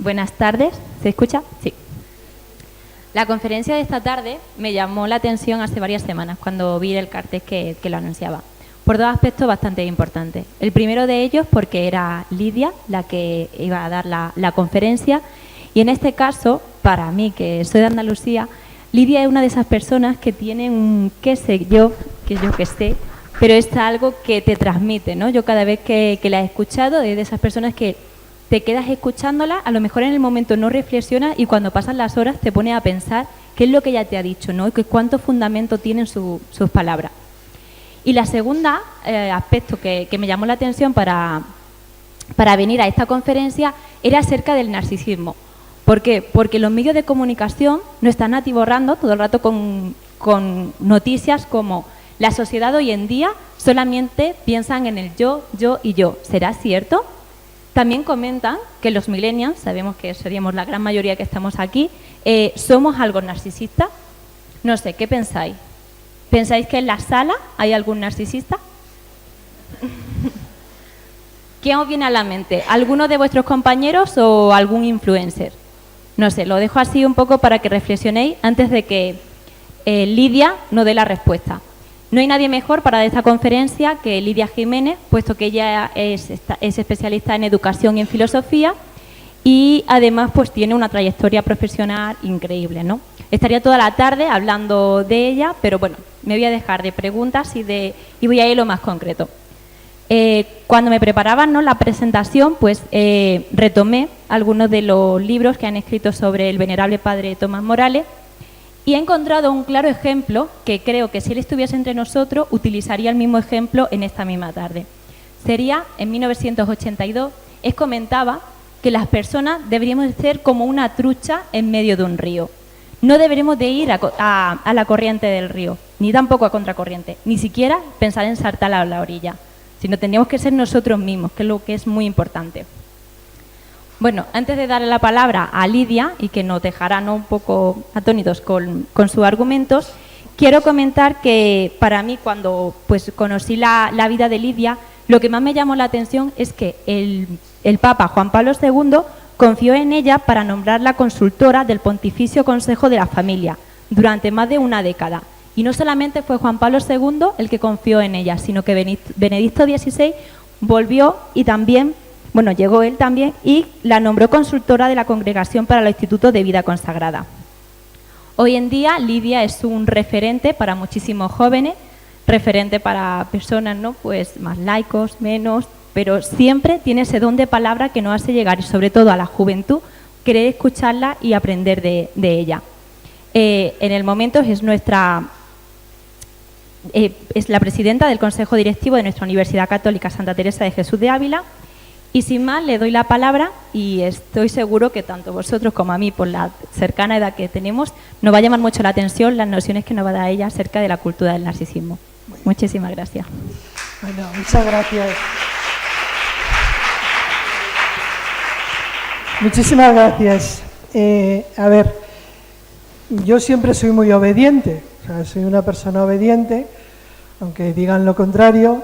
Buenas tardes. ¿Se escucha? Sí. La conferencia de esta tarde me llamó la atención hace varias semanas cuando vi el cartel que lo anunciaba, por dos aspectos bastante importantes. El primero de ellos porque era Lidia la que iba a dar la conferencia, y en este caso, para mí, que soy de Andalucía, Lidia es una de esas personas que tienen un qué sé yo, que yo qué sé, pero es algo que te transmite, ¿no? Yo cada vez que la he escuchado, es de esas personas que te quedas escuchándola, a lo mejor en el momento no reflexionas y cuando pasan las horas te pones a pensar qué es lo que ella te ha dicho, ¿no? Y cuánto fundamento tienen sus palabras. Y la segunda aspecto que me llamó la atención para venir a esta conferencia era acerca del narcisismo. ¿Por qué? Porque los medios de comunicación nos están atiborrando todo el rato con noticias como la sociedad hoy en día solamente piensan en el yo y yo. ¿Será cierto? También comentan que los millennials, sabemos que seríamos la gran mayoría que estamos aquí, somos algo narcisistas. No sé, ¿qué pensáis? ¿Pensáis que en la sala hay algún narcisista? ¿Quién os viene a la mente? ¿Alguno de vuestros compañeros o algún influencer? No sé, lo dejo así un poco para que reflexionéis antes de que Lidia nos dé la respuesta. No hay nadie mejor para esta conferencia que Lidia Jiménez, puesto que ella es especialista en educación y en filosofía y además pues tiene una trayectoria profesional increíble, ¿no? Estaría toda la tarde hablando de ella, pero bueno, me voy a dejar de preguntas y voy a ir a lo más concreto. Cuando me preparaban, ¿no?, la presentación, pues retomé algunos de los libros que han escrito sobre el venerable padre Tomás Morales y he encontrado un claro ejemplo que creo que si él estuviese entre nosotros utilizaría el mismo ejemplo en esta misma tarde. Sería, en 1982, él comentaba que las personas deberíamos ser como una trucha en medio de un río. No deberíamos de ir a la corriente del río, ni tampoco a contracorriente, ni siquiera pensar en saltar a la orilla, sino tendríamos que ser nosotros mismos, que es lo que es muy importante. Bueno, antes de darle la palabra a Lidia, y que nos dejará, ¿no?, un poco atónitos con sus argumentos, quiero comentar que para mí, cuando pues conocí la vida de Lidia, lo que más me llamó la atención es que el Papa Juan Pablo II confió en ella para nombrarla consultora del Pontificio Consejo de la Familia durante más de una década. Y no solamente fue Juan Pablo II el que confió en ella, sino que Benedicto XVI volvió y también, bueno, llegó él también y la nombró consultora de la Congregación para los Institutos de Vida Consagrada. Hoy en día Lidia es un referente para muchísimos jóvenes, referente para personas, ¿no?, pues más laicos, menos, pero siempre tiene ese don de palabra que nos hace llegar, y sobre todo a la juventud, querer escucharla y aprender de ella. En el momento es la presidenta del Consejo Directivo de nuestra Universidad Católica Santa Teresa de Jesús de Ávila. Y sin más, le doy la palabra y estoy seguro que tanto vosotros como a mí, por la cercana edad que tenemos, nos va a llamar mucho la atención las nociones que nos va a dar ella acerca de la cultura del narcisismo. Muchísimas gracias. Bueno, muchas gracias. Muchísimas gracias. A ver, yo siempre soy muy obediente, o sea, soy una persona obediente, aunque digan lo contrario.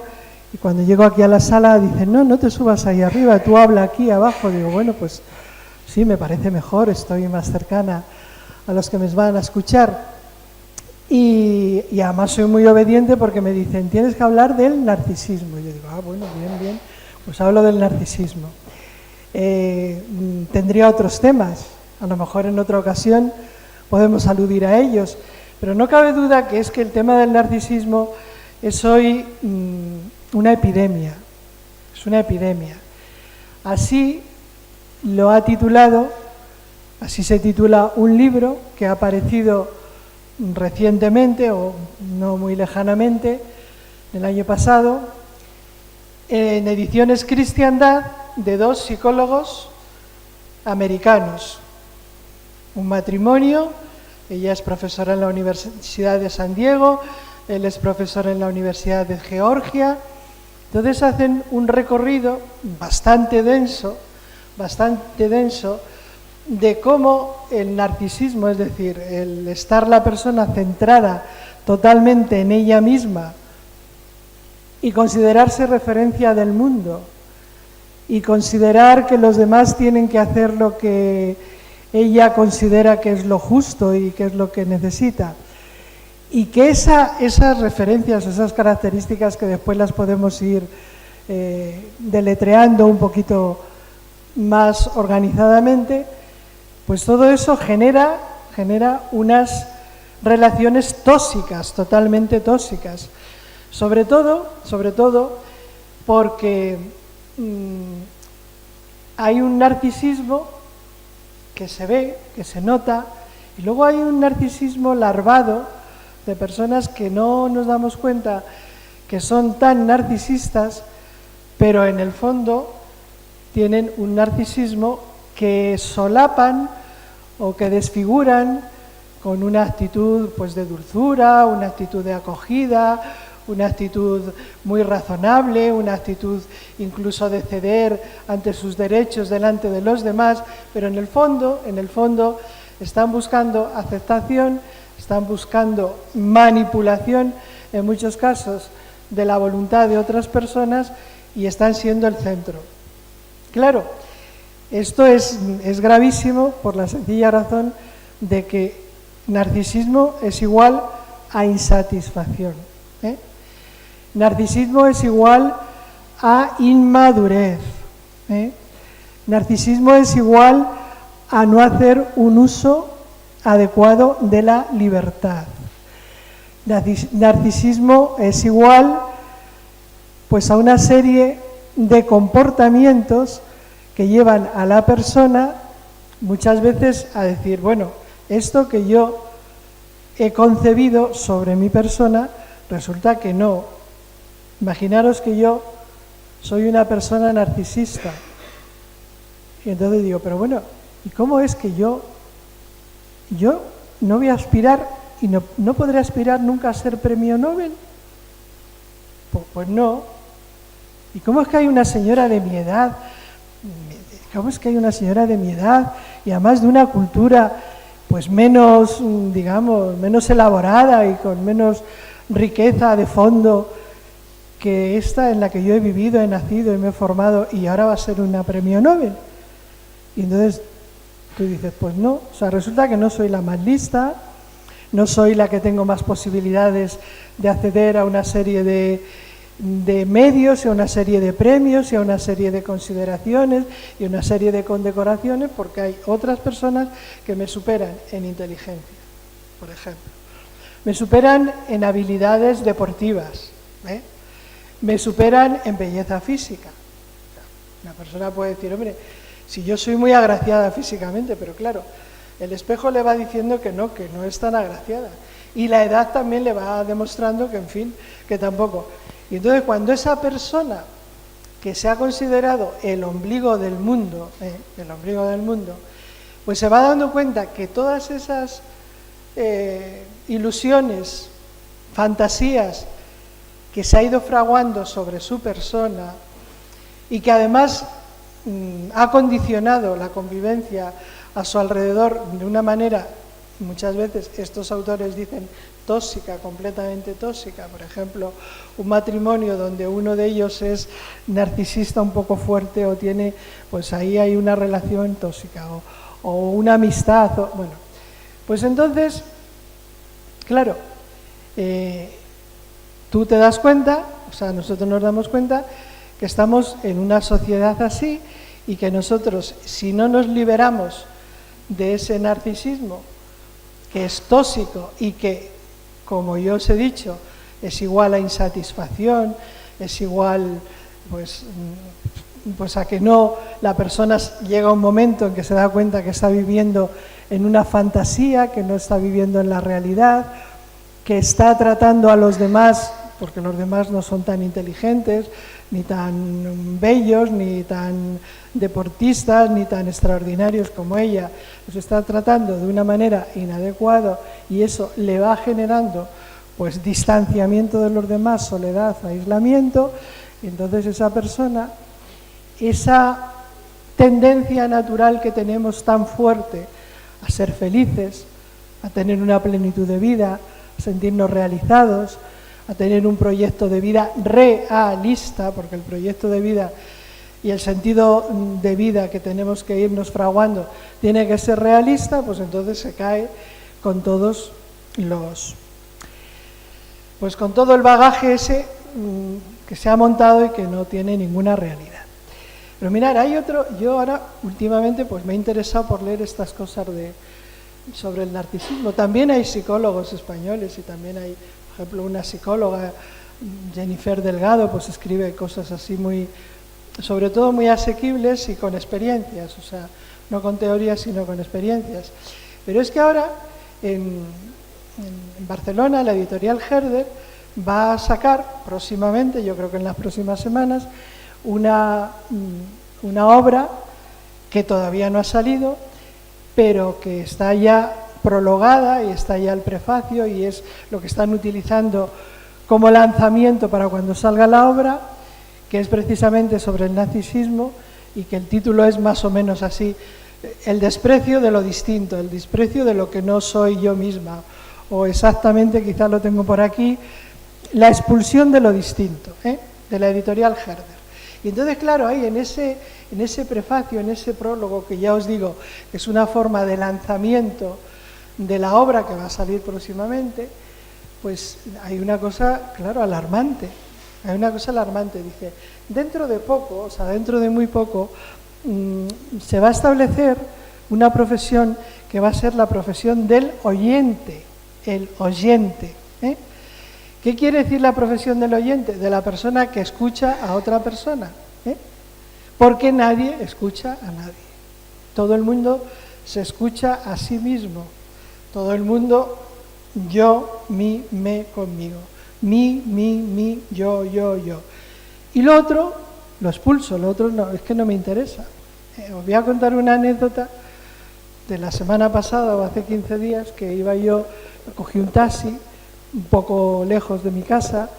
Y cuando llego aquí a la sala dicen, no te subas ahí arriba, tú habla aquí abajo. Digo, bueno, pues sí, me parece mejor, estoy más cercana a los que me van a escuchar. Y además soy muy obediente porque me dicen, tienes que hablar del narcisismo. Y yo digo, bueno, bien, pues hablo del narcisismo. Tendría otros temas, a lo mejor en otra ocasión podemos aludir a ellos, pero no cabe duda que es que el tema del narcisismo es hoy una epidemia, es una epidemia. Así lo ha titulado, así se titula un libro que ha aparecido recientemente o no muy lejanamente, el año pasado, en Ediciones Cristiandad, de dos psicólogos americanos. Un matrimonio, ella es profesora en la Universidad de San Diego, él es profesor en la Universidad de Georgia. Entonces hacen un recorrido bastante denso de cómo el narcisismo, es decir, el estar la persona centrada totalmente en ella misma y considerarse referencia del mundo y considerar que los demás tienen que hacer lo que ella considera que es lo justo y que es lo que necesita. Y que esas referencias, esas características que después las podemos ir deletreando un poquito más organizadamente, pues todo eso genera unas relaciones tóxicas, totalmente tóxicas. Sobre todo porque hay un narcisismo que se ve, que se nota, y luego hay un narcisismo larvado de personas que no nos damos cuenta que son tan narcisistas, pero en el fondo tienen un narcisismo que solapan o que desfiguran con una actitud pues de dulzura, una actitud de acogida, una actitud muy razonable, una actitud incluso de ceder ante sus derechos delante de los demás, pero en el fondo están buscando aceptación, están buscando manipulación en muchos casos de la voluntad de otras personas y están siendo el centro. Claro, esto es gravísimo por la sencilla razón de que narcisismo es igual a insatisfacción. Narcisismo es igual a inmadurez. Narcisismo es igual a no hacer un uso adecuado de la libertad. Narcisismo es igual pues a una serie de comportamientos que llevan a la persona muchas veces a decir, bueno, esto que yo he concebido sobre mi persona resulta que no. Imaginaros que yo soy una persona narcisista. Y entonces digo, pero bueno, ¿y cómo es que yo no voy a aspirar y no podré aspirar nunca a ser premio Nobel? Pues no. ¿Y cómo es que hay una señora de mi edad? ¿Cómo es que hay una señora de mi edad y además de una cultura pues menos, digamos, menos elaborada y con menos riqueza de fondo que esta en la que yo he vivido, he nacido y me he formado y ahora va a ser una premio Nobel? Y entonces tú dices, pues no, o sea, resulta que no soy la más lista, no soy la que tengo más posibilidades de acceder a una serie de medios y a una serie de premios y a una serie de consideraciones y una serie de condecoraciones porque hay otras personas que me superan en inteligencia, por ejemplo. Me superan en habilidades deportivas, me superan en belleza física. Una persona puede decir, hombre, si yo soy muy agraciada físicamente, pero claro, el espejo le va diciendo que no es tan agraciada. Y la edad también le va demostrando que, en fin, que tampoco. Y entonces cuando esa persona que se ha considerado el ombligo del mundo, pues se va dando cuenta que todas esas ilusiones, fantasías que se ha ido fraguando sobre su persona y que además ha condicionado la convivencia a su alrededor de una manera, muchas veces estos autores dicen tóxica, completamente tóxica. Por ejemplo, un matrimonio donde uno de ellos es narcisista un poco fuerte o tiene, pues ahí hay una relación tóxica o una amistad, bueno, pues entonces, claro, tú te das cuenta, o sea, nosotros nos damos cuenta que estamos en una sociedad así y que nosotros, si no nos liberamos de ese narcisismo que es tóxico y que, como yo os he dicho, es igual a insatisfacción, es igual pues a que no, la persona llega un momento en que se da cuenta que está viviendo en una fantasía, que no está viviendo en la realidad, que está tratando a los demás, porque los demás no son tan inteligentes, ni tan bellos, ni tan deportistas, ni tan extraordinarios como ella. Los está tratando de una manera inadecuada y eso le va generando pues distanciamiento de los demás, soledad, aislamiento, y entonces esa persona, esa tendencia natural que tenemos tan fuerte a ser felices, a tener una plenitud de vida, a sentirnos realizados, a tener un proyecto de vida realista, porque el proyecto de vida y el sentido de vida que tenemos que irnos fraguando tiene que ser realista, pues entonces se cae con todos pues con todo el bagaje ese que se ha montado y que no tiene ninguna realidad. Pero mirad, hay otro, yo ahora últimamente pues me he interesado por leer estas cosas sobre el narcisismo. También hay psicólogos españoles y también hay, por ejemplo, una psicóloga, Jennifer Delgado, pues escribe cosas así sobre todo muy asequibles y con experiencias, o sea, no con teorías sino con experiencias. Pero es que ahora en Barcelona la editorial Herder va a sacar próximamente, yo creo que en las próximas semanas, una obra que todavía no ha salido, pero que está ya prologada y está ya el prefacio y es lo que están utilizando como lanzamiento para cuando salga la obra, que es precisamente sobre el narcisismo y que el título es más o menos así: el desprecio de lo distinto, el desprecio de lo que no soy yo misma, o exactamente, quizás lo tengo por aquí, la expulsión de lo distinto, de la editorial Herder. Y entonces, claro, ahí en ese prefacio, en ese prólogo, que ya os digo, es una forma de lanzamiento de la obra que va a salir próximamente, pues hay una cosa, claro, alarmante. Hay una cosa alarmante, dice, dentro de poco, o sea, dentro de muy poco, se va a establecer una profesión que va a ser la profesión del oyente, el oyente. ¿Qué quiere decir la profesión del oyente? De la persona que escucha a otra persona. Porque nadie escucha a nadie. Todo el mundo se escucha a sí mismo. Todo el mundo, yo, mí, me, conmigo. Mi, yo. Y lo otro, lo expulso, lo otro no, es que no me interesa. Os voy a contar una anécdota de la semana pasada o hace 15 días que iba yo, cogí un taxi un poco lejos de mi casa,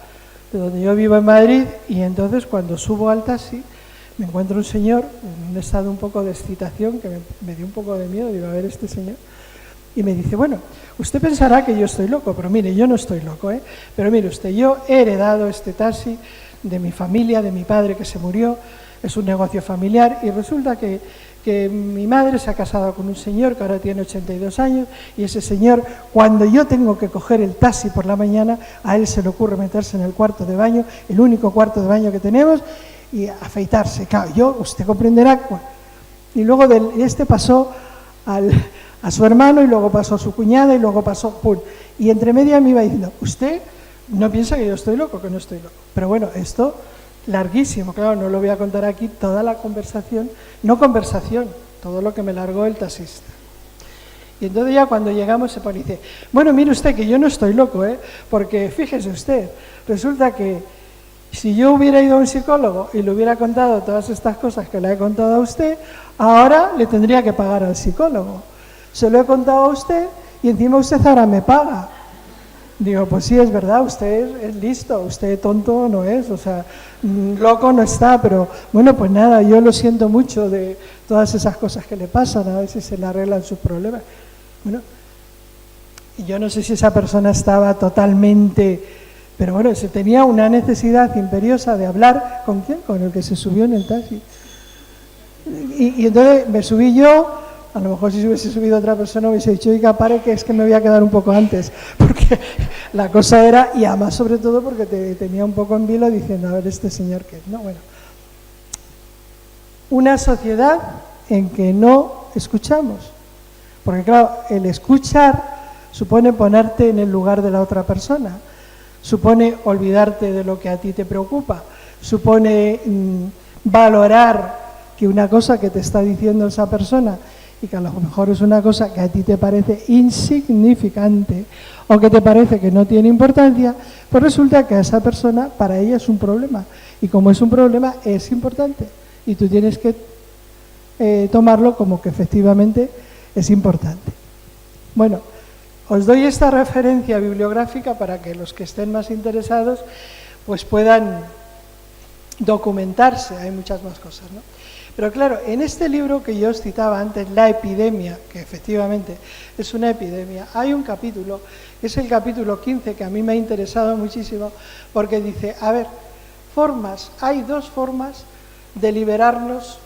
de donde yo vivo en Madrid, y entonces cuando subo al taxi me encuentro un señor en un estado un poco de excitación que me dio un poco de miedo, digo, a ver este señor, y me dice, bueno, usted pensará que yo estoy loco, pero mire, yo no estoy loco, pero mire usted, yo he heredado este taxi de mi familia, de mi padre que se murió, es un negocio familiar, y resulta que mi madre se ha casado con un señor que ahora tiene 82 años, y ese señor, cuando yo tengo que coger el taxi por la mañana, a él se le ocurre meterse en el cuarto de baño, el único cuarto de baño que tenemos, y afeitarse. Claro, usted comprenderá. Y luego este pasó a su hermano, y luego pasó a su cuñada, y luego pasó, ¡pum! Y entre media me iba diciendo, usted no piensa que yo estoy loco, que no estoy loco. Pero bueno, esto larguísimo, claro, no lo voy a contar aquí, toda la conversación, no conversación, todo lo que me largó el taxista. Y entonces ya cuando llegamos se pone y dice, bueno, mire usted que yo no estoy loco, porque fíjese usted, resulta que si yo hubiera ido a un psicólogo y le hubiera contado todas estas cosas que le he contado a usted, ahora le tendría que pagar al psicólogo. Se lo he contado a usted y encima usted ahora me paga. Digo, pues sí, es verdad, usted es listo, usted tonto no es, o sea, loco no está, pero bueno, pues nada, yo lo siento mucho de todas esas cosas que le pasan, a ver si se le arreglan sus problemas. Bueno, yo no sé si esa persona estaba totalmente, pero bueno, se tenía una necesidad imperiosa de hablar, ¿con quién? Con el que se subió en el taxi. Y entonces me subí yo. A lo mejor si hubiese subido otra persona hubiese dicho, oiga, pare que es que me voy a quedar un poco antes, porque la cosa era, y además sobre todo porque te tenía un poco en vilo diciendo, a ver este señor qué, no, bueno. Una sociedad en que no escuchamos, porque claro, el escuchar supone ponerte en el lugar de la otra persona, supone olvidarte de lo que a ti te preocupa, supone valorar que una cosa que te está diciendo esa persona y que a lo mejor es una cosa que a ti te parece insignificante o que te parece que no tiene importancia, pues resulta que a esa persona, para ella es un problema. Y como es un problema, es importante. Y tú tienes que tomarlo como que efectivamente es importante. Bueno, os doy esta referencia bibliográfica para que los que estén más interesados pues puedan documentarse. Hay muchas más cosas, ¿no? Pero claro, en este libro que yo os citaba antes, La epidemia, que efectivamente es una epidemia, hay un capítulo, es el capítulo 15, que a mí me ha interesado muchísimo, porque dice, a ver, hay dos formas de liberarnos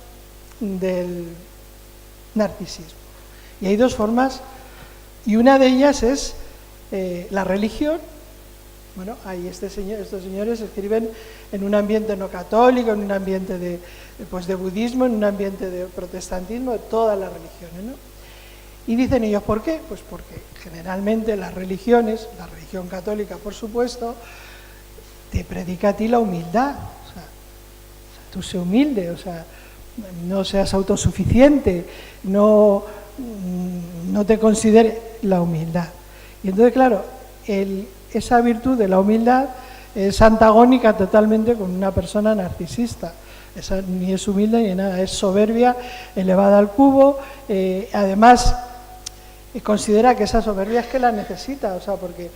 del narcisismo. Y hay dos formas, y una de ellas es la religión. Bueno, ahí estos señores escriben en un ambiente no católico, en un ambiente de budismo, en un ambiente de protestantismo, de todas las religiones, ¿no? Y dicen ellos, ¿por qué? Pues porque generalmente las religiones, la religión católica por supuesto, te predica a ti la humildad. O sea, tú sé humilde, o sea, no seas autosuficiente, no te consideres la humildad. Y entonces, claro, esa virtud de la humildad es antagónica totalmente con una persona narcisista. Esa ni es humilde ni nada, es soberbia elevada al cubo. Además, considera que esa soberbia es que la necesita, o sea, porque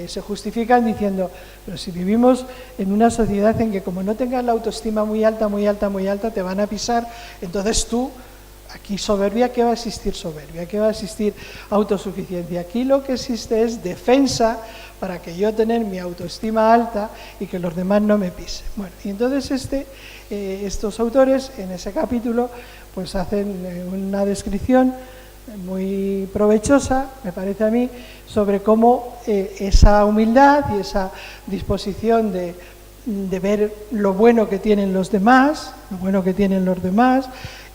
se justifican diciendo, pero si vivimos en una sociedad en que como no tengas la autoestima muy alta, muy alta, muy alta, te van a pisar, entonces tú, aquí soberbia, ¿qué va a existir soberbia? ¿Qué va a existir autosuficiencia? Aquí lo que existe es defensa para que yo tener mi autoestima alta y que los demás no me pisen. Bueno, y entonces estos autores en ese capítulo pues hacen una descripción muy provechosa, me parece a mí, sobre cómo esa humildad y esa disposición de ver lo bueno que tienen los demás,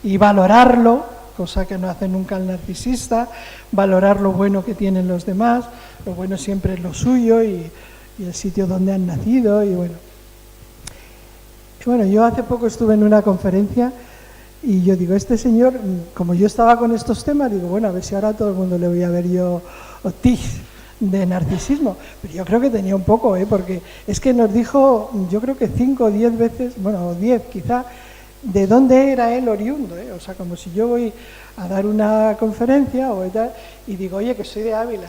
y valorarlo, cosa que no hace nunca el narcisista, valorar lo bueno que tienen los demás, lo bueno siempre es lo suyo y el sitio donde han nacido, y bueno. Bueno, yo hace poco estuve en una conferencia y yo digo, este señor, como yo estaba con estos temas, digo, bueno, a ver si ahora a todo el mundo le voy a ver yo tics de narcisismo. Pero yo creo que tenía un poco, porque es que nos dijo, yo creo que 5 o 10 veces, bueno, 10 quizá, de dónde era él oriundo, o sea, como si yo voy a dar una conferencia o tal, y digo, oye, que soy de Ávila,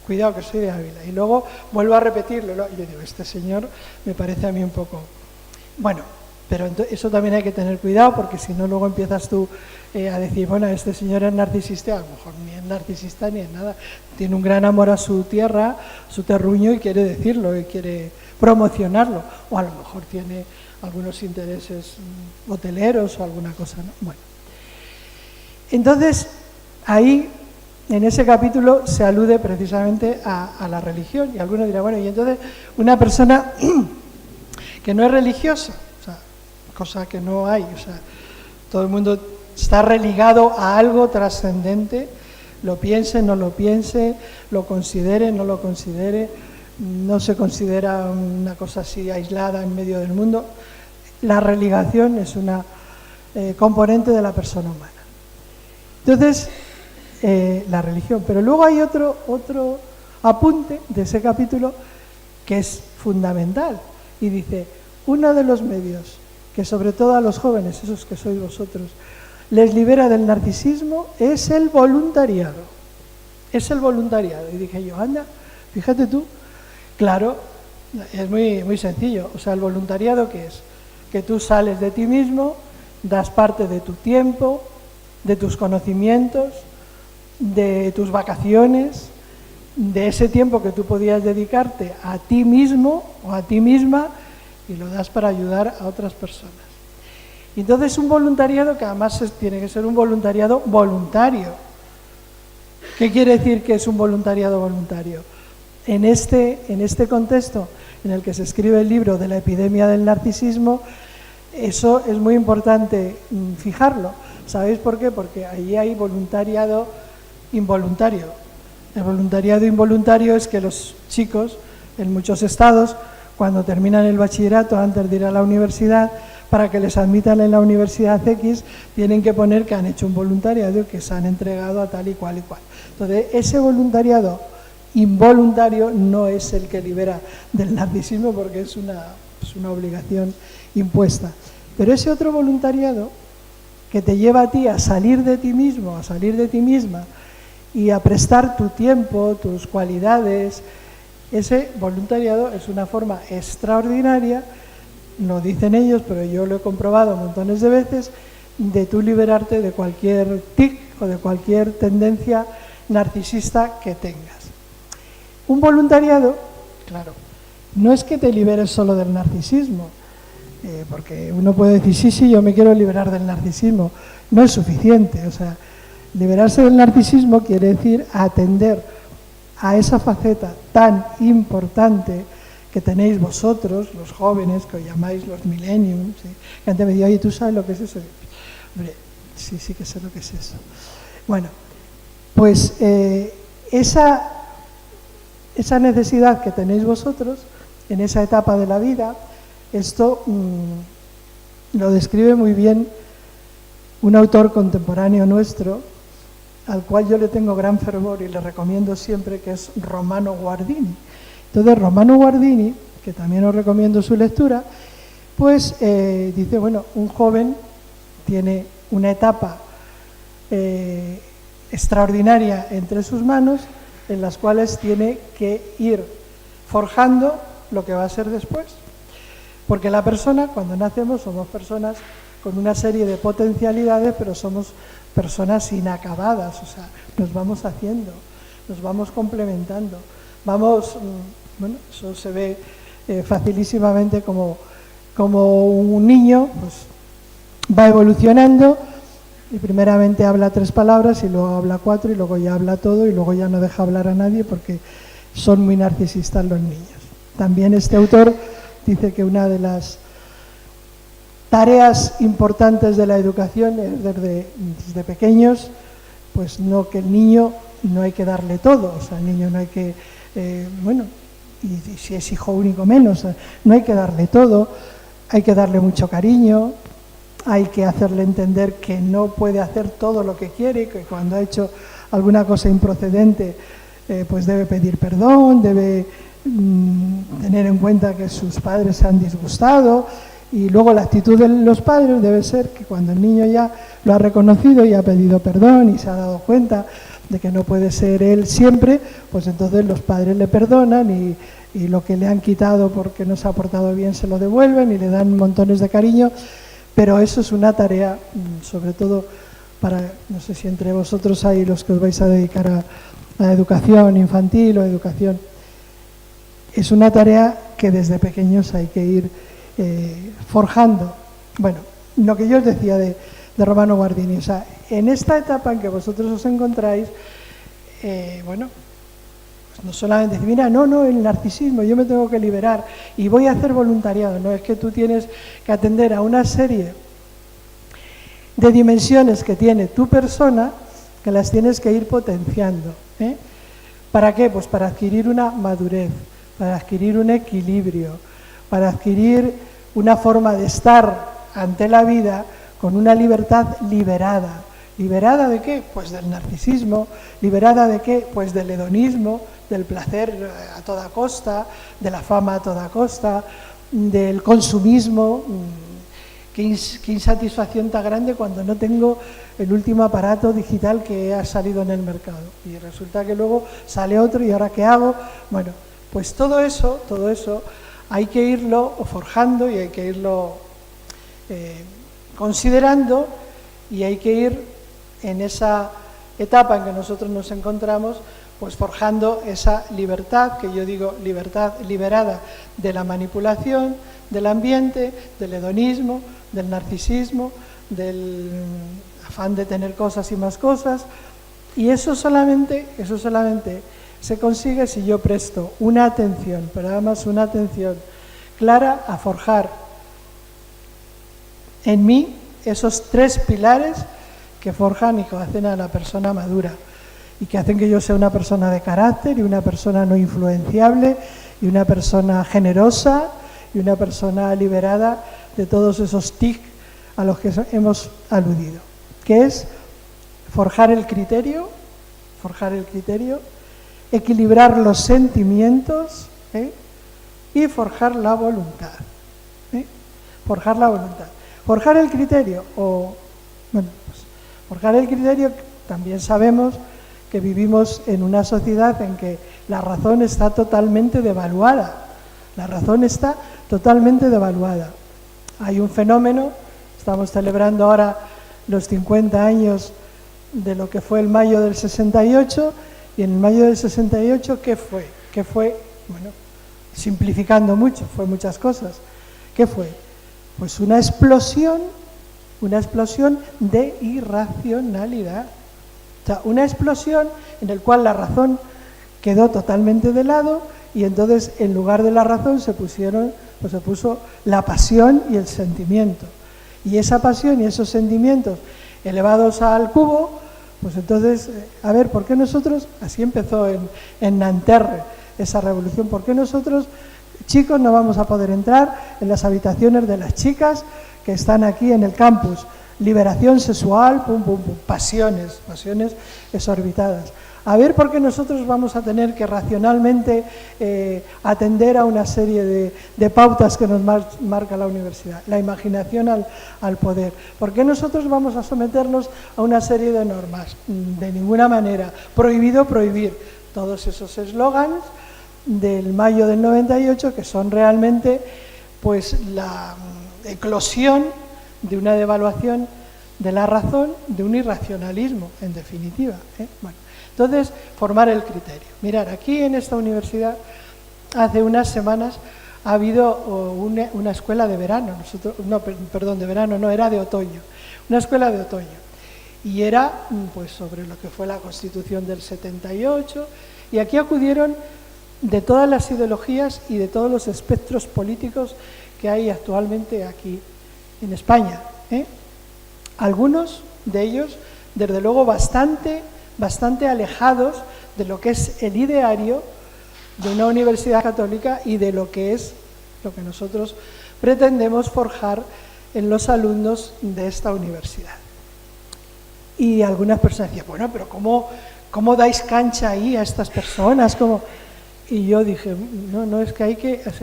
cuidado que soy de Ávila. Y luego vuelvo a repetirlo, y yo digo, este señor me parece a mí un poco... Bueno, pero eso también hay que tener cuidado, porque si no luego empiezas tú a decir, bueno, este señor es narcisista, a lo mejor ni es narcisista ni es nada, tiene un gran amor a su tierra, su terruño, y quiere decirlo, y quiere promocionarlo, o a lo mejor tiene algunos intereses hoteleros o alguna cosa, ¿no? Bueno, entonces ahí en ese capítulo se alude precisamente a la religión, y alguno dirá, bueno, y entonces una persona que no es religiosa, o sea, cosa que no hay, o sea, todo el mundo está religado a algo trascendente, lo piense, no lo piense, lo considere, no lo considere, no se considera una cosa así aislada en medio del mundo. La religación es una componente de la persona humana. Entonces, la religión. Pero luego hay otro apunte de ese capítulo que es fundamental. Y dice, uno de los medios que sobre todo a los jóvenes, esos que sois vosotros, les libera del narcisismo es el voluntariado. Es el voluntariado. Y dije yo, anda, fíjate tú, claro, es muy sencillo. O sea, ¿el voluntariado qué es? Que tú sales de ti mismo, das parte de tu tiempo, de tus conocimientos, de tus vacaciones, de ese tiempo que tú podías dedicarte a ti mismo o a ti misma, y lo das para ayudar a otras personas. Y entonces un voluntariado que además tiene que ser un voluntariado voluntario. ¿Qué quiere decir que es un voluntariado voluntario? En este contexto en el que se escribe el libro de la epidemia del narcisismo, eso es muy importante fijarlo. ¿Sabéis por qué? Porque ahí hay voluntariado involuntario. El voluntariado involuntario es que los chicos, en muchos estados, cuando terminan el bachillerato, antes de ir a la universidad, para que les admitan en la universidad X, tienen que poner que han hecho un voluntariado, que se han entregado a tal y cual y cual. Entonces, ese voluntariado involuntario no es el que libera del narcisismo, porque es una obligación impuesta. Pero ese otro voluntariado que te lleva a ti a salir de ti mismo, a salir de ti misma, y a prestar tu tiempo, tus cualidades, ese voluntariado es una forma extraordinaria, lo dicen ellos, pero yo lo he comprobado montones de veces, de tú liberarte de cualquier tic o de cualquier tendencia narcisista que tengas. Un voluntariado, claro, no es que te liberes solo del narcisismo, Porque uno puede decir, sí, yo me quiero liberar del narcisismo. No es suficiente. O sea, liberarse del narcisismo quiere decir atender a esa faceta tan importante que tenéis vosotros, los jóvenes, que os llamáis los millenniums, ¿sí? Que antes me dijo, oye, ¿tú sabes lo que es eso? Hombre, sí que sé lo que es eso. Bueno, pues esa necesidad que tenéis vosotros en esa etapa de la vida, esto lo describe muy bien un autor contemporáneo nuestro, al cual yo le tengo gran fervor y le recomiendo siempre, que es Romano Guardini. Entonces, Romano Guardini, que también os recomiendo su lectura, pues dice, bueno, un joven tiene una etapa extraordinaria entre sus manos, en las cuales tiene que ir forjando lo que va a ser después. Porque la persona, cuando nacemos, somos personas con una serie de potencialidades, pero somos personas inacabadas, o sea, nos vamos haciendo, nos vamos complementando, vamos, bueno, eso se ve facilísimamente como un niño, pues va evolucionando y primeramente habla 3 palabras y luego habla 4 y luego ya habla todo y luego ya no deja hablar a nadie porque son muy narcisistas los niños. También este autor dice que una de las tareas importantes de la educación es desde pequeños, pues no, que el niño no hay que darle todo, o sea, al niño no hay que, bueno, y si es hijo único menos, no hay que darle todo, hay que darle mucho cariño, hay que hacerle entender que no puede hacer todo lo que quiere, que cuando ha hecho alguna cosa improcedente, pues debe pedir perdón, debe tener en cuenta que sus padres se han disgustado. Y luego la actitud de los padres debe ser que cuando el niño ya lo ha reconocido y ha pedido perdón y se ha dado cuenta de que no puede ser él siempre, pues entonces los padres le perdonan y lo que le han quitado porque no se ha portado bien se lo devuelven y le dan montones de cariño. Pero eso es una tarea, sobre todo para, no sé si entre vosotros hay los que os vais a dedicar a la educación infantil o educación, es una tarea que desde pequeños hay que ir forjando. Bueno, lo que yo os decía de Romano Guardini, o sea, en esta etapa en que vosotros os encontráis, bueno, pues no solamente decir, mira, no, el narcisismo, yo me tengo que liberar y voy a hacer voluntariado, no, es que tú tienes que atender a una serie de dimensiones que tiene tu persona, que las tienes que ir potenciando. ¿Para qué? Pues para adquirir una madurez, para adquirir un equilibrio, para adquirir una forma de estar ante la vida con una libertad liberada. ¿Liberada de qué? Pues del narcisismo. ¿Liberada de qué? Pues del hedonismo, del placer a toda costa, de la fama a toda costa, del consumismo. Qué insatisfacción tan grande cuando no tengo el último aparato digital que ha salido en el mercado. Y resulta que luego sale otro y ¿ahora qué hago? Bueno, pues todo eso hay que irlo forjando y hay que irlo considerando y hay que ir en esa etapa en que nosotros nos encontramos, pues forjando esa libertad, que yo digo libertad liberada de la manipulación, del ambiente, del hedonismo, del narcisismo, del afán de tener cosas y más cosas. Y eso solamente se consigue si yo presto una atención, pero además una atención clara a forjar en mí esos 3 pilares que forjan y que hacen a la persona madura y que hacen que yo sea una persona de carácter y una persona no influenciable y una persona generosa y una persona liberada de todos esos tics a los que hemos aludido, que es forjar el criterio, equilibrar los sentimientos y forjar la voluntad. Forjar la voluntad. Forjar el criterio, forjar el criterio, también sabemos que vivimos en una sociedad en que la razón está totalmente devaluada. La razón está totalmente devaluada. Hay un fenómeno, estamos celebrando ahora los 50 años de lo que fue el mayo del 68, y en el mayo del 68, ¿qué fue? Bueno, simplificando mucho, fue muchas cosas. ¿Qué fue? Pues una explosión de irracionalidad. O sea, una explosión en la cual la razón quedó totalmente de lado y entonces en lugar de la razón se puso la pasión y el sentimiento. Y esa pasión y esos sentimientos elevados al cubo, pues entonces, a ver, ¿por qué nosotros, así empezó en Nanterre esa revolución, ¿por qué nosotros, chicos, no vamos a poder entrar en las habitaciones de las chicas que están aquí en el campus? Liberación sexual, pum, pum, pum, pasiones exorbitadas. A ver por qué nosotros vamos a tener que racionalmente atender a una serie de pautas que nos marca la universidad. La imaginación al poder. ¿Por qué nosotros vamos a someternos a una serie de normas? De ninguna manera. Prohibido prohibir. Todos esos eslogans del mayo del 98 que son realmente pues la eclosión de una devaluación de la razón, de un irracionalismo, en definitiva. Bueno, entonces, formar el criterio. Mirad, aquí en esta universidad, hace unas semanas, ha habido una escuela de verano, era de otoño, una escuela de otoño. Y era pues sobre lo que fue la Constitución del 78, y aquí acudieron de todas las ideologías y de todos los espectros políticos que hay actualmente aquí en España. Algunos de ellos, desde luego, bastante alejados de lo que es el ideario de una universidad católica y de lo que es lo que nosotros pretendemos forjar en los alumnos de esta universidad. Y algunas personas decían, bueno, pero ¿cómo dais cancha ahí a estas personas? Y yo dije, no, es que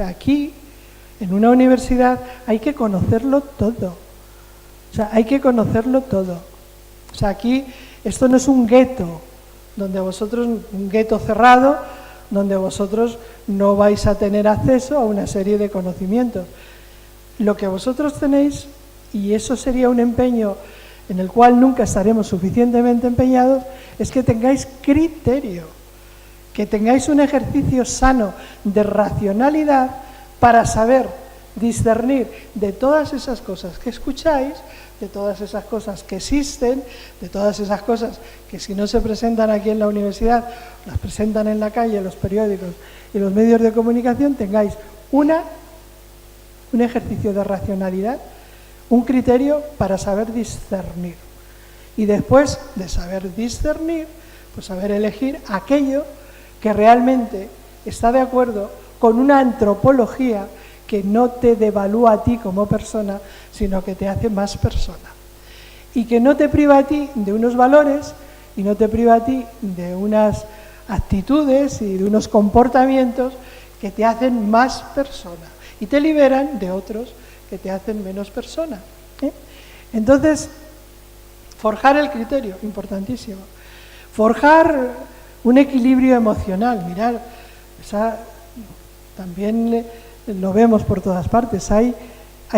aquí, en una universidad, hay que conocerlo todo. Aquí, esto no es un gueto, un gueto cerrado, donde vosotros no vais a tener acceso a una serie de conocimientos. Lo que vosotros tenéis, y eso sería un empeño en el cual nunca estaremos suficientemente empeñados, es que tengáis criterio, que tengáis un ejercicio sano de racionalidad para saber discernir de todas esas cosas que escucháis, de todas esas cosas que existen, de todas esas cosas que si no se presentan aquí en la universidad, las presentan en la calle, los periódicos y los medios de comunicación, tengáis un ejercicio de racionalidad, un criterio para saber discernir. Y después de saber discernir, pues saber elegir aquello que realmente está de acuerdo con una antropología que no te devalúa a ti como persona, sino que te hace más persona. Y que no te priva a ti de unos valores y no te priva a ti de unas actitudes y de unos comportamientos que te hacen más persona y te liberan de otros que te hacen menos persona. Entonces, forjar el criterio, importantísimo. Forjar un equilibrio emocional. Mirad, también lo vemos por todas partes. Hay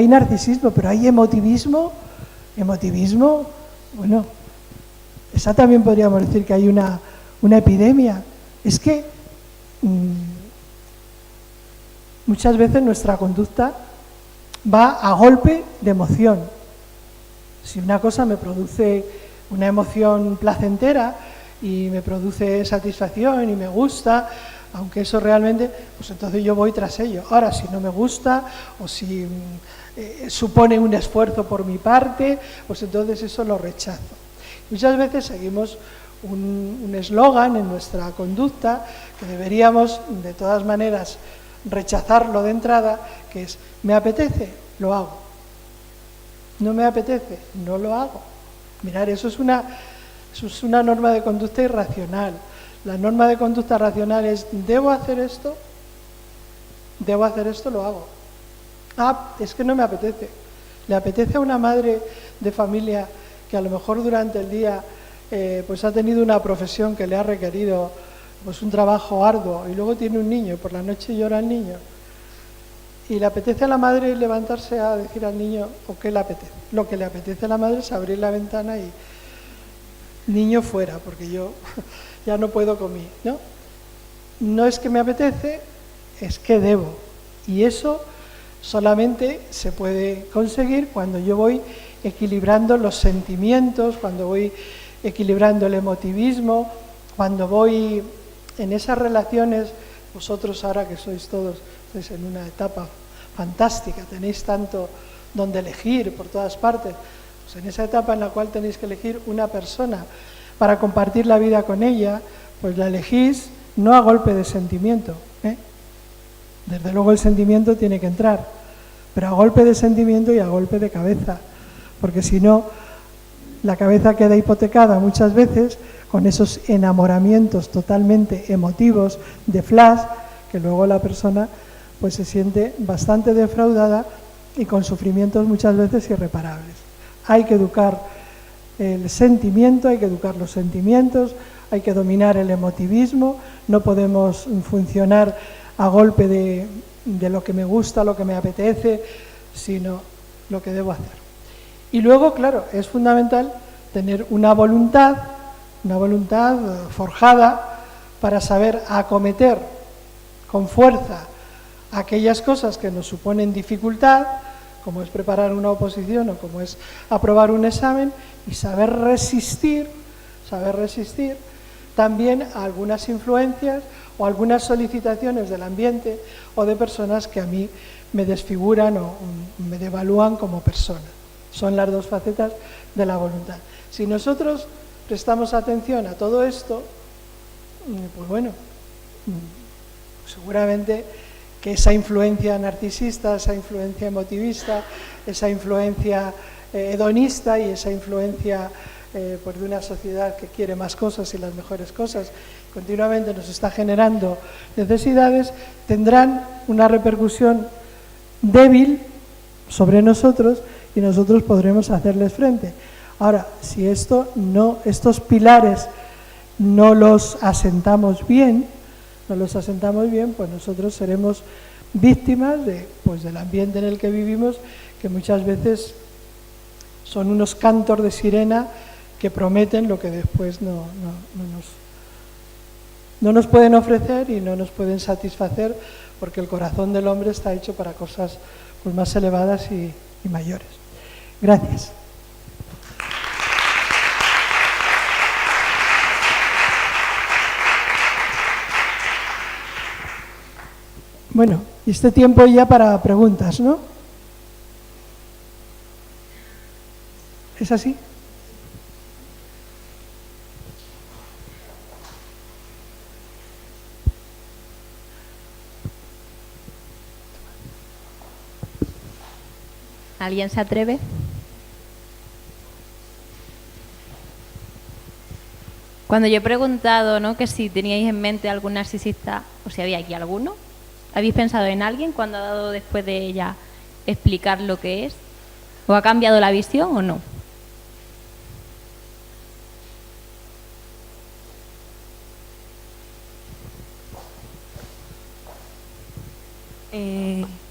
narcisismo, pero hay emotivismo. Emotivismo, bueno, esa también podríamos decir que hay una epidemia. Es que muchas veces nuestra conducta va a golpe de emoción. Si una cosa me produce una emoción placentera y me produce satisfacción y me gusta, aunque eso realmente, pues entonces yo voy tras ello. Ahora, si no me gusta o si supone un esfuerzo por mi parte, pues entonces eso lo rechazo. Muchas veces seguimos un eslogan en nuestra conducta que deberíamos de todas maneras rechazarlo de entrada, que es: me apetece, lo hago. No me apetece, no lo hago. Mirad, eso es una norma de conducta irracional. La norma de conducta racional es: ¿debo hacer esto? ¿Debo hacer esto? Lo hago. Ah, es que no me apetece. Le apetece a una madre de familia que a lo mejor durante el día pues ha tenido una profesión que le ha requerido pues un trabajo arduo y luego tiene un niño, por la noche llora el niño. Y le apetece a la madre levantarse a decir al niño o qué le apetece. Lo que le apetece a la madre es abrir la ventana y niño fuera, porque yo ya no puedo conmigo, ¿no? No es que me apetece, es que debo. Y eso Solamente se puede conseguir cuando yo voy equilibrando los sentimientos, cuando voy equilibrando el emotivismo, cuando voy en esas relaciones. Vosotros ahora que sois todos, estáis en una etapa fantástica, tenéis tanto donde elegir por todas partes, pues en esa etapa en la cual tenéis que elegir una persona para compartir la vida con ella, pues la elegís no a golpe de sentimiento, ¿eh? Desde luego el sentimiento tiene que entrar, pero a golpe de sentimiento y a golpe de cabeza, porque si no, la cabeza queda hipotecada muchas veces con esos enamoramientos totalmente emotivos de flash, que luego la persona pues se siente bastante defraudada y con sufrimientos muchas veces irreparables. Hay que educar el sentimiento, hay que educar los sentimientos, hay que dominar el emotivismo, no podemos funcionar a golpe de lo que me gusta, lo que me apetece, sino lo que debo hacer. Y luego, claro, es fundamental tener una voluntad forjada para saber acometer con fuerza aquellas cosas que nos suponen dificultad, como es preparar una oposición o como es aprobar un examen, y saber resistir también a algunas influencias o algunas solicitaciones del ambiente o de personas que a mí me desfiguran o me devalúan como persona. Son las dos facetas de la voluntad. Si nosotros prestamos atención a todo esto, pues bueno, seguramente que esa influencia narcisista, esa influencia emotivista, esa influencia hedonista y esa influencia pues de una sociedad que quiere más cosas y las mejores cosas, continuamente nos está generando necesidades, tendrán una repercusión débil sobre nosotros y nosotros podremos hacerles frente. Ahora, si estos pilares no los asentamos bien, pues nosotros seremos víctimas del ambiente en el que vivimos, que muchas veces son unos cantos de sirena que prometen lo que después no nos pueden ofrecer y no nos pueden satisfacer, porque el corazón del hombre está hecho para cosas pues más elevadas y mayores. Gracias. Bueno, y este tiempo ya para preguntas, ¿no? ¿Es así? ¿Alguien se atreve? Cuando yo he preguntado, ¿no?, que si teníais en mente algún narcisista, o si había aquí alguno, ¿habéis pensado en alguien cuando ha dado después de ella explicar lo que es? ¿O ha cambiado la visión o no?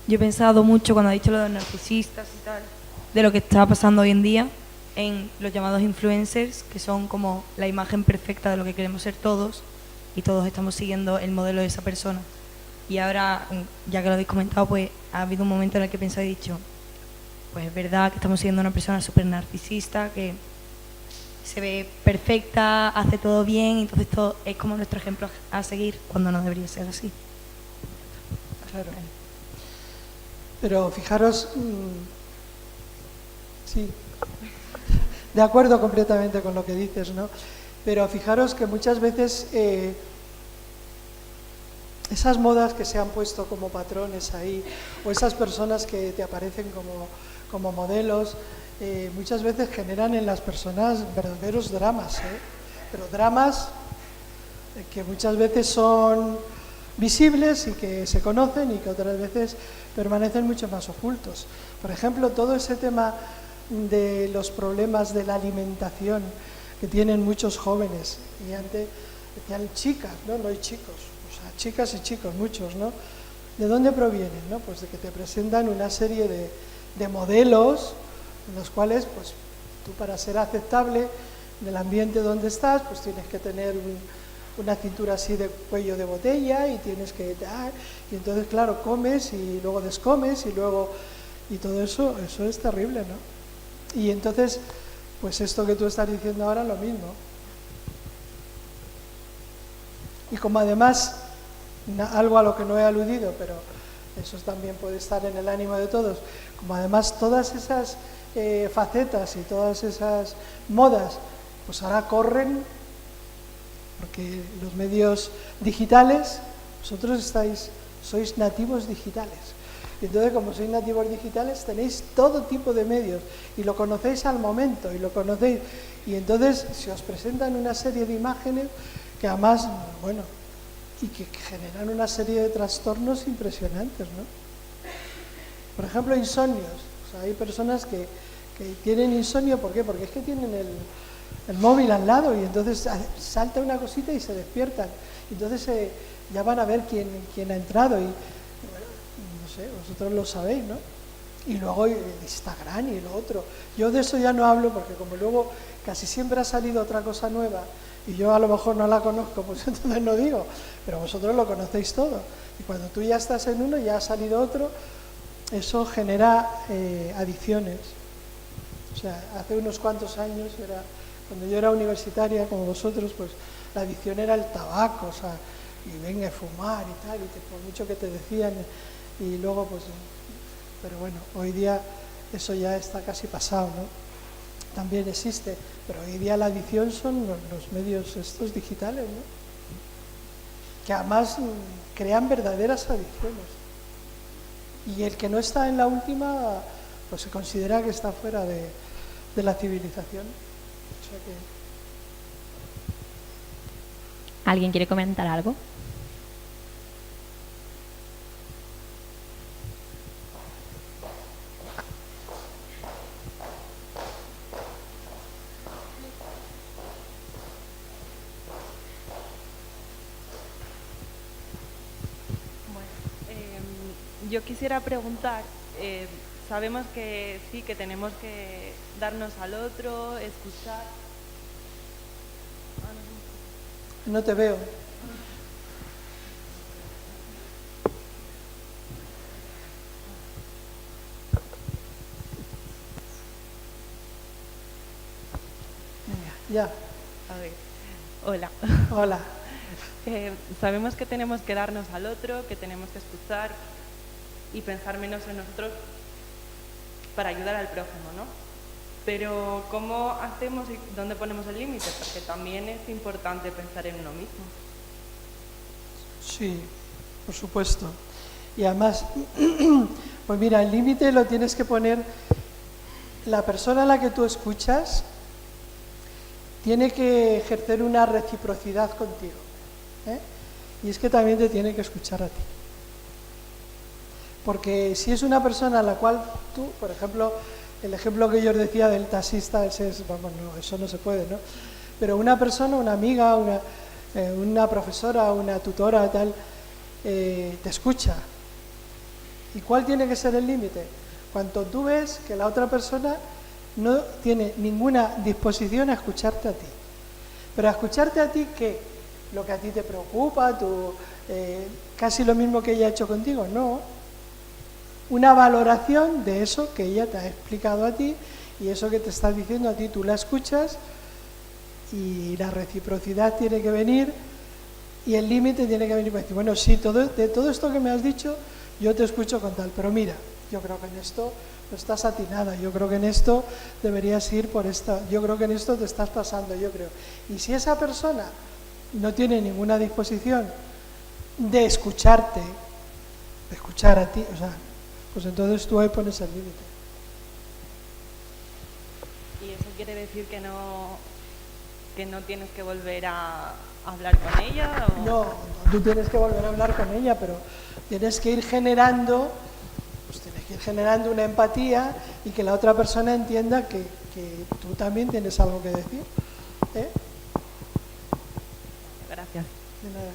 Yo he pensado mucho cuando ha dicho lo de los narcisistas y tal, de lo que está pasando hoy en día en los llamados influencers, que son como la imagen perfecta de lo que queremos ser todos, y todos estamos siguiendo el modelo de esa persona. Y ahora, ya que lo habéis comentado, pues ha habido un momento en el que he pensado y he dicho, pues es verdad que estamos siguiendo a una persona súper narcisista, que se ve perfecta, hace todo bien, y entonces todo es como nuestro ejemplo a seguir, cuando no debería ser así. Claro. Pero fijaros, sí, de acuerdo completamente con lo que dices, ¿no? Pero fijaros que muchas veces esas modas que se han puesto como patrones ahí, o esas personas que te aparecen como modelos, muchas veces generan en las personas verdaderos dramas, pero dramas que muchas veces son visibles y que se conocen y que otras veces permanecen mucho más ocultos. Por ejemplo, todo ese tema de los problemas de la alimentación que tienen muchos jóvenes, y antes decían chicas, no hay chicos, o sea, chicas y chicos, muchos, ¿no? ¿De dónde provienen? ¿No? Pues de que te presentan una serie de modelos en los cuales, pues tú, para ser aceptable en el ambiente donde estás, pues tienes que tener una cintura así de cuello de botella y tienes que... y entonces, claro, comes y luego descomes y luego... Y todo eso es terrible, ¿no? Y entonces, pues esto que tú estás diciendo ahora, lo mismo. Y como además, algo a lo que no he aludido, pero eso también puede estar en el ánimo de todos, como además todas esas facetas y todas esas modas, pues ahora corren, porque los medios digitales, vosotros sois nativos digitales. Y entonces, como sois nativos digitales, tenéis todo tipo de medios y lo conocéis al momento y lo conocéis. Y entonces se os presentan una serie de imágenes que además, bueno, y que generan una serie de trastornos impresionantes, ¿no? Por ejemplo, insomnios. O sea, hay personas que tienen insomnio, ¿por qué? Porque es que tienen el móvil al lado y entonces salta una cosita y se despiertan. Y entonces ya van a ver quién ha entrado y, bueno, no sé, vosotros lo sabéis, ¿no? Y luego el Instagram y lo otro. Yo de eso ya no hablo porque como luego casi siempre ha salido otra cosa nueva y yo a lo mejor no la conozco, pues entonces no digo, pero vosotros lo conocéis todo. Y cuando tú ya estás en uno, ya ha salido otro, eso genera adicciones. O sea, hace unos cuantos años, cuando yo era universitaria, como vosotros, pues la adicción era el tabaco, o sea, y venga a fumar y tal, y por mucho que te decían, y luego pues... Pero bueno, hoy día eso ya está casi pasado, ¿no? También existe, pero hoy día la adicción son los medios estos digitales, ¿no? Que además crean verdaderas adicciones. Y el que no está en la última, pues se considera que está fuera de la civilización. O sea que... ¿Alguien quiere comentar algo? Yo quisiera preguntar, sabemos que sí, que tenemos que darnos al otro, escuchar. No te veo. Ya. A ver, hola. Hola. Sabemos que tenemos que darnos al otro, que tenemos que escuchar y pensar menos en nosotros para ayudar al prójimo, ¿no? Pero ¿cómo hacemos y dónde ponemos el límite? Porque también es importante pensar en uno mismo. Sí, por supuesto. Y además, pues mira, el límite lo tienes que poner, la persona a la que tú escuchas tiene que ejercer una reciprocidad contigo, ¿eh? Y es que también te tiene que escuchar a ti. Porque si es una persona a la cual tú, por ejemplo, el ejemplo que yo os decía del taxista, vamos, no, eso no se puede, ¿no? Pero una persona, una amiga, una profesora, una tutora, tal, te escucha. ¿Y cuál tiene que ser el límite? Cuando tú ves que la otra persona no tiene ninguna disposición a escucharte a ti. Pero a escucharte a ti, ¿qué? Lo que a ti te preocupa, casi lo mismo que ella ha hecho contigo, no. Una valoración de eso que ella te ha explicado a ti y eso que te está diciendo a ti, tú la escuchas y la reciprocidad tiene que venir y el límite tiene que venir para decir, bueno, sí, de todo esto que me has dicho, yo te escucho con tal, pero mira, yo creo que en esto no estás atinada, yo creo que en esto deberías ir por esta, yo creo que en esto te estás pasando, yo creo. Y si esa persona no tiene ninguna disposición de escucharte, de escuchar a ti, o sea, pues entonces tú ahí pones el límite. ¿Y eso quiere decir que no tienes que volver a hablar con ella? ¿O? No, tú tienes que volver a hablar con ella, pero tienes que ir generando una empatía y que la otra persona entienda que tú también tienes algo que decir. ¿Eh? Gracias. De nada.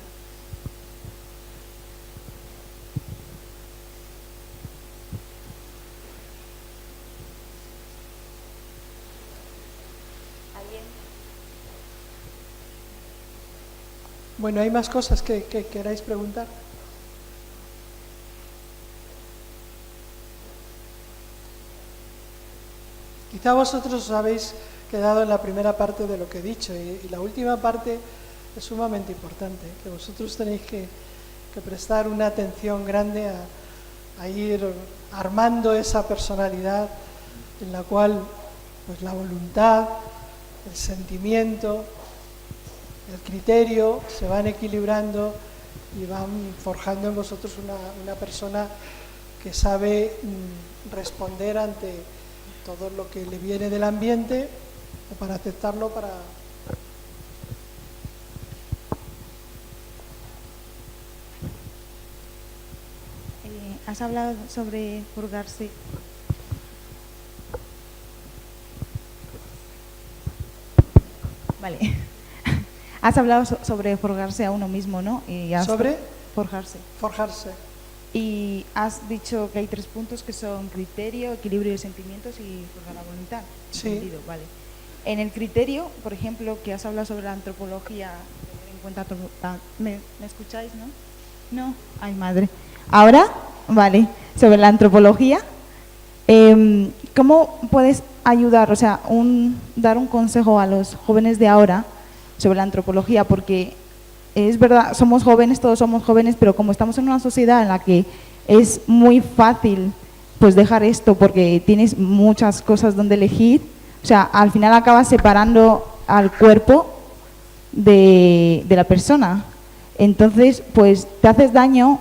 Bueno, ¿hay más cosas que queráis preguntar? Quizá vosotros os habéis quedado en la primera parte de lo que he dicho y la última parte es sumamente importante, que vosotros tenéis que prestar una atención grande a ir armando esa personalidad en la cual pues la voluntad, el sentimiento, el criterio se van equilibrando y van forjando en vosotros una persona que sabe responder ante todo lo que le viene del ambiente o para aceptarlo, para... Has hablado sobre purgarse. Vale. Has hablado sobre forjarse a uno mismo, ¿no? ¿Sobre? Forjarse. Forjarse. Y has dicho que hay 3 puntos que son criterio, equilibrio de sentimientos y forjar la voluntad. Sí. Entendido, vale. En el criterio, por ejemplo, que has hablado sobre la antropología, tener en cuenta ¿me escucháis, no? No. Ay, madre. ¿Ahora? Vale. Sobre la antropología, ¿cómo puedes ayudar, o sea, dar un consejo a los jóvenes de ahora sobre la antropología? Porque es verdad, somos jóvenes, todos somos jóvenes, pero como estamos en una sociedad en la que es muy fácil pues dejar esto porque tienes muchas cosas donde elegir, o sea, al final acabas separando al cuerpo de la persona. Entonces, pues te haces daño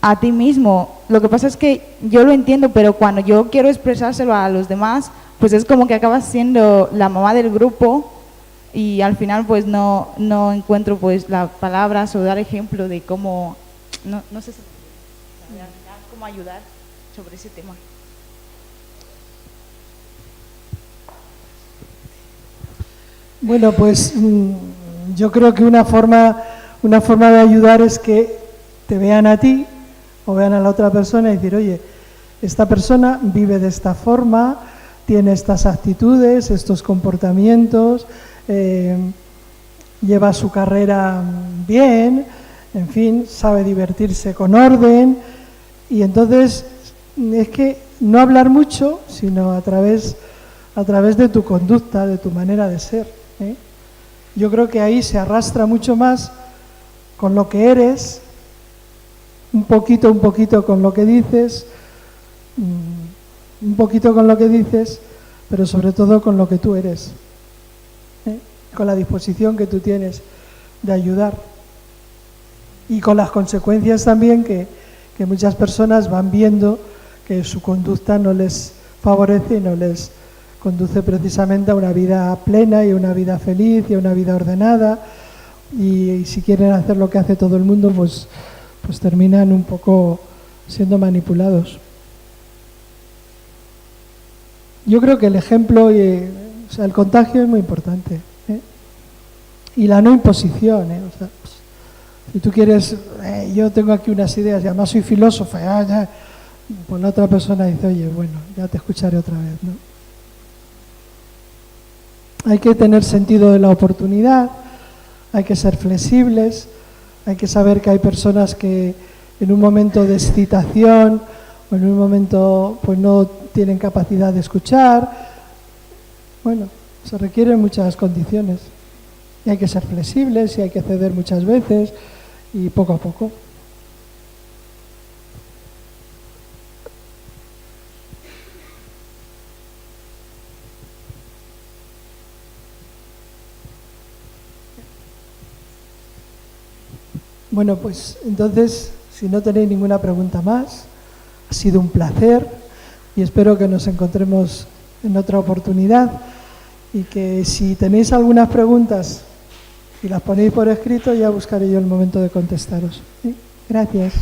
a ti mismo. Lo que pasa es que yo lo entiendo, pero cuando yo quiero expresárselo a los demás, pues es como que acabas siendo la mamá del grupo y al final pues no encuentro pues las palabras o dar ejemplo de cómo, no sé si, al final, cómo ayudar sobre ese tema. Bueno, pues yo creo que una forma de ayudar es que te vean a ti o vean a la otra persona y decir, oye, esta persona vive de esta forma, tiene estas actitudes, estos comportamientos, lleva su carrera bien, en fin, sabe divertirse con orden. Y entonces es que no hablar mucho, sino a través de tu conducta, de tu manera de ser, ¿eh? Yo creo que ahí se arrastra mucho más con lo que eres, un poquito con lo que dices, un poquito con lo que dices, pero sobre todo con lo que tú eres, ¿eh? Con la disposición que tú tienes de ayudar y con las consecuencias también que muchas personas van viendo que su conducta no les favorece y no les conduce precisamente a una vida plena y a una vida feliz y a una vida ordenada, y si quieren hacer lo que hace todo el mundo, pues terminan un poco siendo manipulados. Yo creo que el ejemplo y el contagio es muy importante, ¿eh? Y la no imposición, ¿eh? O sea, si tú quieres, yo tengo aquí unas ideas y además soy filósofa, pues la otra persona dice, oye, bueno, ya te escucharé otra vez, ¿no? Hay que tener sentido de la oportunidad, hay que ser flexibles, hay que saber que hay personas que en un momento de excitación o en un momento pues no tienen capacidad de escuchar. Bueno, se requieren muchas condiciones y hay que ser flexibles y hay que ceder muchas veces y poco a poco. Bueno, pues entonces, si no tenéis ninguna pregunta más, ha sido un placer y espero que nos encontremos en otra oportunidad y que si tenéis algunas preguntas y las ponéis por escrito, ya buscaré yo el momento de contestaros. ¿Sí? Gracias.